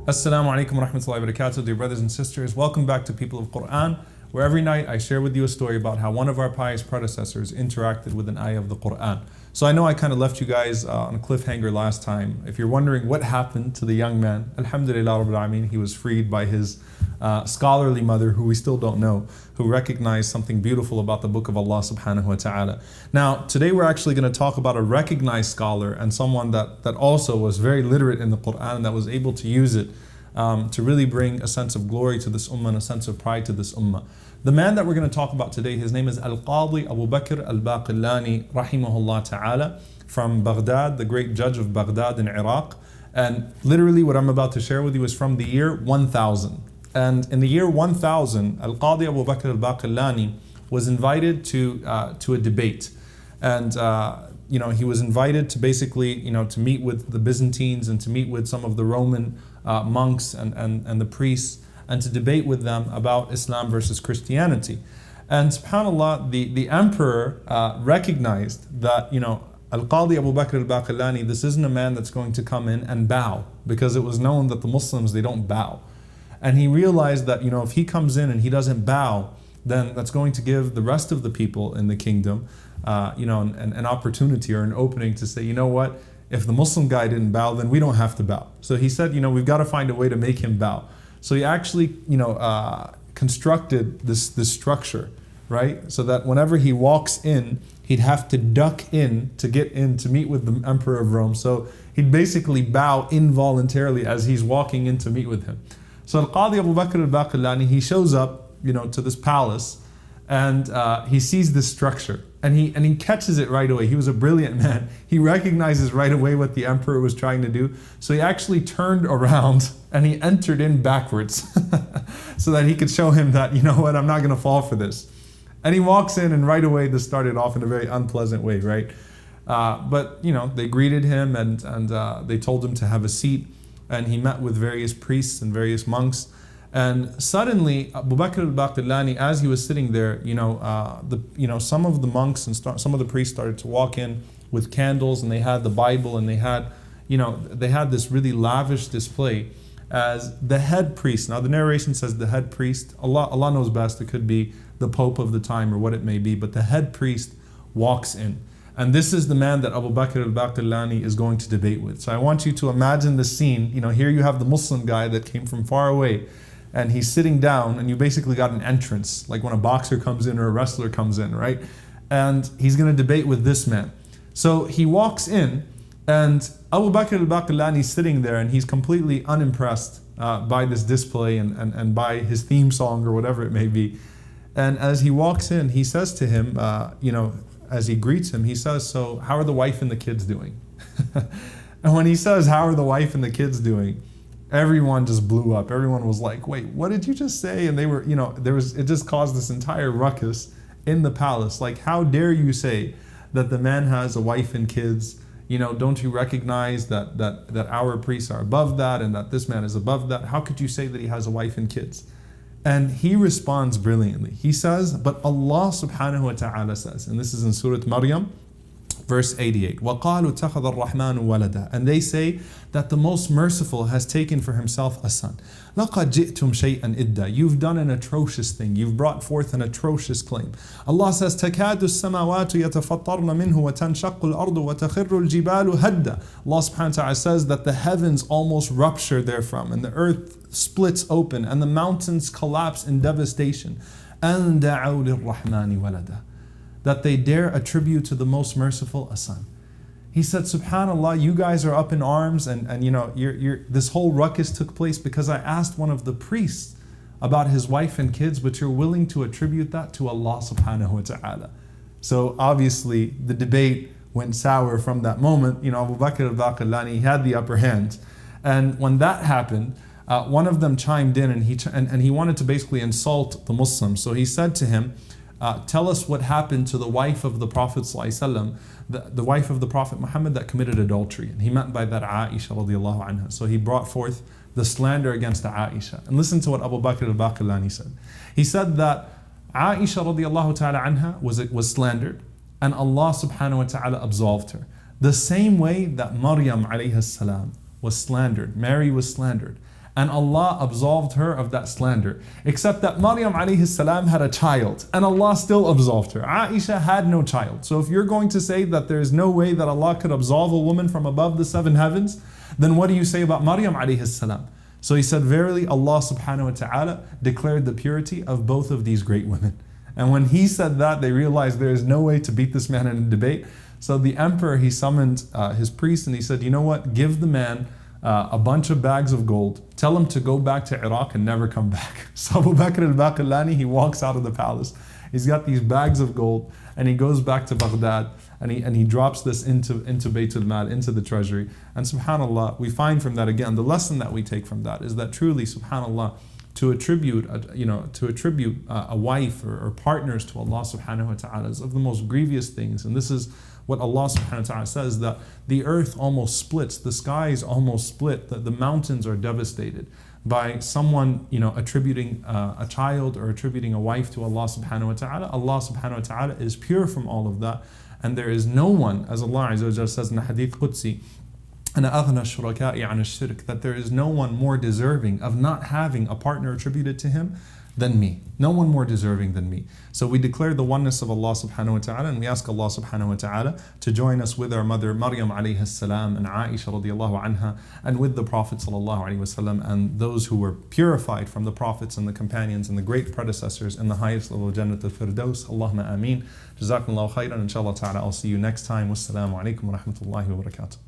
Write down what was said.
Assalamu alaikum wa rahmatullahi wa barakatuh, dear brothers and sisters. Welcome back to People of Quran, where every night I share with you a story about how one of our pious predecessors interacted with an ayah of the Quran. So I know I kind of left you guys on a cliffhanger last time. If you're wondering what happened to the young man, alhamdulillah rabbil alameen, he was freed by his scholarly mother, who we still don't know, who recognized something beautiful about the book of Allah subhanahu wa ta'ala. Now, today we're actually going to talk about a recognized scholar and someone that also was very literate in the Quran and that was able to use it to really bring a sense of glory to this ummah and a sense of pride to this ummah. The man that we're going to talk about today, his name is Al-Qadi Abu Bakr Al-Baqillani rahimahullah ta'ala, from Baghdad, the great judge of Baghdad in Iraq. And literally what I'm about to share with you is from the year 1000. And in the year 1000, Al-Qadi Abu Bakr Al-Baqillani was invited to a debate. And he was invited to basically, to meet with the Byzantines and to meet with some of the Roman monks and the priests and to debate with them about Islam versus Christianity. And subhanAllah, the emperor recognized that, Al-Qadi Abu Bakr Al-Baqillani, this isn't a man that's going to come in and bow, because it was known that the Muslims, they don't bow. And he realized that, if he comes in and he doesn't bow, then that's going to give the rest of the people in the kingdom, an opportunity or an opening to say, you know what, if the Muslim guy didn't bow, then we don't have to bow. So he said, we've got to find a way to make him bow. So he actually, constructed this structure, right? So that whenever he walks in, he'd have to duck in to get in to meet with the Emperor of Rome. So he'd basically bow involuntarily as he's walking in to meet with him. So Al-Qadi Abu Bakr Al-Baqillani, he shows up, to this palace, and he sees this structure, and he catches it right away. He was a brilliant man. He recognizes right away what the emperor was trying to do. So he actually turned around and he entered in backwards so that he could show him that, I'm not going to fall for this. And he walks in, and right away this started off in a very unpleasant way, right? But they greeted him and they told him to have a seat. And he met with various priests and various monks. And suddenly, Abu Bakr al-Baqillani, as he was sitting there, some of the monks and some of the priests started to walk in with candles, and they had the Bible, and they had this really lavish display as the head priest. Now the narration says the head priest. Allah knows best. It could be the Pope of the time or what it may be, but the head priest walks in. And this is the man that Abu Bakr al-Baqillani is going to debate with. So I want you to imagine the scene. Here you have the Muslim guy that came from far away, and he's sitting down, and you basically got an entrance, like when a boxer comes in or a wrestler comes in, right? And he's going to debate with this man. So he walks in, and Abu Bakr al-Baqillani is sitting there, and he's completely unimpressed by this display and by his theme song or whatever it may be. And as he walks in, he says to him, as he greets him, he says, so how are the wife and the kids doing? And when he says, how are the wife and the kids doing? Everyone just blew up. Everyone was like, wait, what did you just say? And they were, it just caused this entire ruckus in the palace. Like, how dare you say that the man has a wife and kids? Don't you recognize that our priests are above that and that this man is above that? How could you say that he has a wife and kids? And he responds brilliantly. He says, but Allah subhanahu wa ta'ala says, and this is in Surah Maryam, verse 88, وَقَالُوا اتَّخَذَ الرَّحْمَنُ وَلَدًا. And they say that the most merciful has taken for himself a son. لَقَدْ جِئْتُمْ شَيْئًا إِدًّا. You've done an atrocious thing. You've brought forth an atrocious claim. Allah says, تَكَادُ السَّمَاوَاتُ يَتَفَطَّرْنَ مِنْهُ وَتَنْشَقُّ الْأَرْضُ وَتَخِرُّ الْجِبَالُ هَدًّا. Allah subhanahu wa ta'ala says that the heavens almost rupture therefrom, and the earth splits open, and the mountains collapse in devastation. أَنْ دَعَوْا لِلرَّحْمَنِ وَلَدًا. That they dare attribute to the most merciful a son. He said, subhanAllah, you guys are up in arms, and this whole ruckus took place because I asked one of the priests about his wife and kids, but you're willing to attribute that to Allah subhanahu wa ta'ala. So obviously the debate went sour from that moment. Abu Bakr al-Baqillani had the upper hand. And when that happened, one of them chimed in, and he wanted to basically insult the Muslims. So he said to him, tell us what happened to the wife of the Prophet ﷺ, the wife of the Prophet Muhammad that committed adultery. And he meant by that Aisha radiallahu anha. So he brought forth the slander against Aisha. And listen to what Abu Bakr al-Baqillani said. He said that Aisha radiallahu ta'ala anha was slandered, and Allah subhanahu wa ta'ala absolved her. The same way that Maryam alayhi salam was slandered, Mary was slandered, and Allah absolved her of that slander. Except that Maryam alayhi salam had a child, and Allah still absolved her. Aisha had no child. So if you're going to say that there is no way that Allah could absolve a woman from above the seven heavens, then what do you say about Maryam alayhi salam? So he said, verily Allah subhanahu wa ta'ala declared the purity of both of these great women. And when he said that, they realized there is no way to beat this man in a debate. So the emperor, he summoned his priest and he said, you know what, give the man a bunch of bags of gold. Tell him to go back to Iraq and never come back. So Abu Bakr al-Baqillani, he walks out of the palace. He's got these bags of gold and he goes back to Baghdad and he drops this into Baytul Mal, into the treasury. And subhanAllah, we find from that again, the lesson that we take from that is that truly, subhanAllah, to attribute a wife or partners to Allah subhanahu wa ta'ala is of the most grievous things. And this is what Allah subhanahu wa ta'ala says, that the earth almost splits, the skies almost split, that the mountains are devastated by someone attributing a child or attributing a wife to Allah subhanahu wa ta'ala. Allah subhanahu wa ta'ala is pure from all of that, and there is no one, as Allah Azza wa Jalla says in the Hadith Qudsi, that there is no one more deserving of not having a partner attributed to him than me. No one more deserving than me. So we declare the oneness of Allah subhanahu wa ta'ala, and we ask Allah subhanahu wa ta'ala to join us with our mother Maryam alayhi salam and Aisha radiallahu anha, and with the Prophet sallallahu alayhi wasallam, and those who were purified from the Prophets and the companions and the great predecessors in the highest level of Jannat al-Firdaus. Allahumma ameen. Jazakumullahu khairan. Inshallah ta'ala, I'll see you next time. Wassalamu alaikum wa rahmatullahi wa barakatuh.